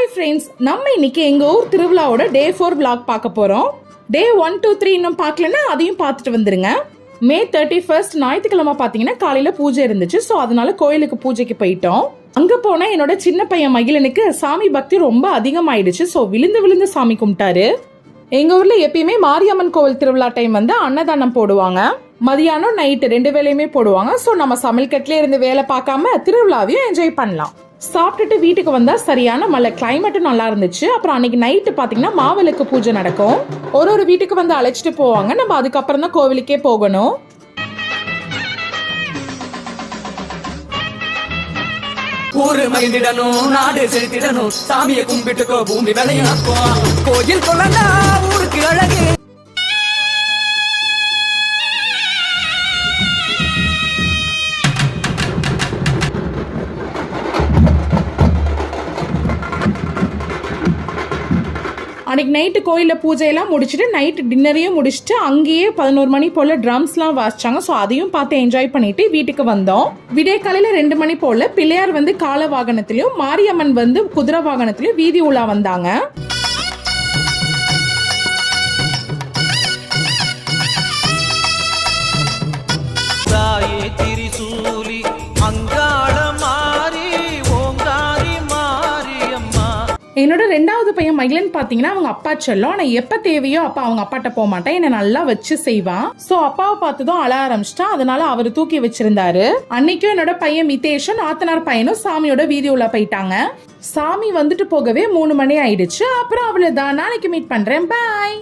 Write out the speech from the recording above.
Hi friends, நம்ம இன்னைக்கு எங்க ஊர் திருவிழாவோட டே 4 vlog பார்க்க போறோம். டே 1, 2, 3 இன்னும் பார்க்கலன்னா அதையும் பார்த்துட்டு வந்துருங்க. மே 31 ஞாயிற்றுக்கிழமை பாத்தீங்கன்னா காலையில பூஜை இருந்துச்சு. ஸோ அதனால கோயிலுக்கு பூஜைக்கு போயிட்டோம். அங்க போனா என்னோட சின்ன பையன் மகிழனுக்கு சாமி பக்தி ரொம்ப அதிகமாயிடுச்சு. ஸோ விழுந்து விழுந்து சாமி கும்பிட்டாரு. எங்க ஊர்ல எப்பயுமே மாரியம்மன் கோவில் திருவிழா டைம் வந்து அன்னதானம் போடுவாங்க. மதியானம் நைட்டு 2 வேளையுமே போடுவாங்க. ஸோ நம்ம சமையல் கட்டிலே இருந்து வேலை பார்க்காம திருவிழாவையும் என்ஜாய் பண்ணலாம். சாப்பிட்டுட்டு வீட்டுக்கு வந்தா சரியான மழை, கிளைமேட்டும் நல்லா இருந்துச்சு. அப்புறம் அன்னைக்கு நைட்டு பாத்தீங்கன்னா மாவிளக்கு பூஜை நடக்கும். ஒரு வீட்டுக்கு வந்து அழைச்சிட்டு போவாங்க. நம்ம அதுக்கப்புறம் தான் கோவிலுக்கே போகணும். ஊரு மகிழ்ந்திடணும், நாடு செலுத்திடணும், சாமியை கும்பிட்டுக்கோ, பூமி விளையும் கோயில் கொள்ளா ஊருக்கு அழகு. அன்னைக்கு நைட்டு கோயிலில் பூஜையெல்லாம் முடிச்சுட்டு நைட்டு டின்னரையும் முடிச்சுட்டு அங்கேயே 11 மணி போல் ட்ரம்ஸ்லாம் வாசிச்சாங்க. ஸோ அதையும் பார்த்து என்ஜாய் பண்ணிட்டு வீட்டுக்கு வந்தோம். விடிய காலையில் 2 மணி போல் பிள்ளையார் வந்து கால வாகனத்திலையும் மாரியம்மன் வந்து குதிரை வாகனத்திலையும் வீதி உலா வந்தாங்க. என்னோட 2வது பையன் மகிழன் பாத்தீங்கன்னா அவங்க அப்பா செல்லம். ஆனா எப்ப தேவையோ அப்ப அவங்க அப்பாட்ட போக மாட்டேன், என்ன நல்லா வச்சு செய்வான். சோ அப்பாவை பார்த்ததும் அழ ஆரம்பிச்சிட்டான். அதனால அவர் தூக்கி வச்சிருந்தாரு. அன்னைக்கும் என்னோட பையன் மிதேஷும் நாத்தனார் பையனும் சாமியோட வீதி உள்ள போயிட்டாங்க. சாமி வந்துட்டு போகவே 3 மணி ஆயிடுச்சு. அப்புறம் அவ்வளவுதான். நாளைக்கு மீட் பண்றேன். பாய்.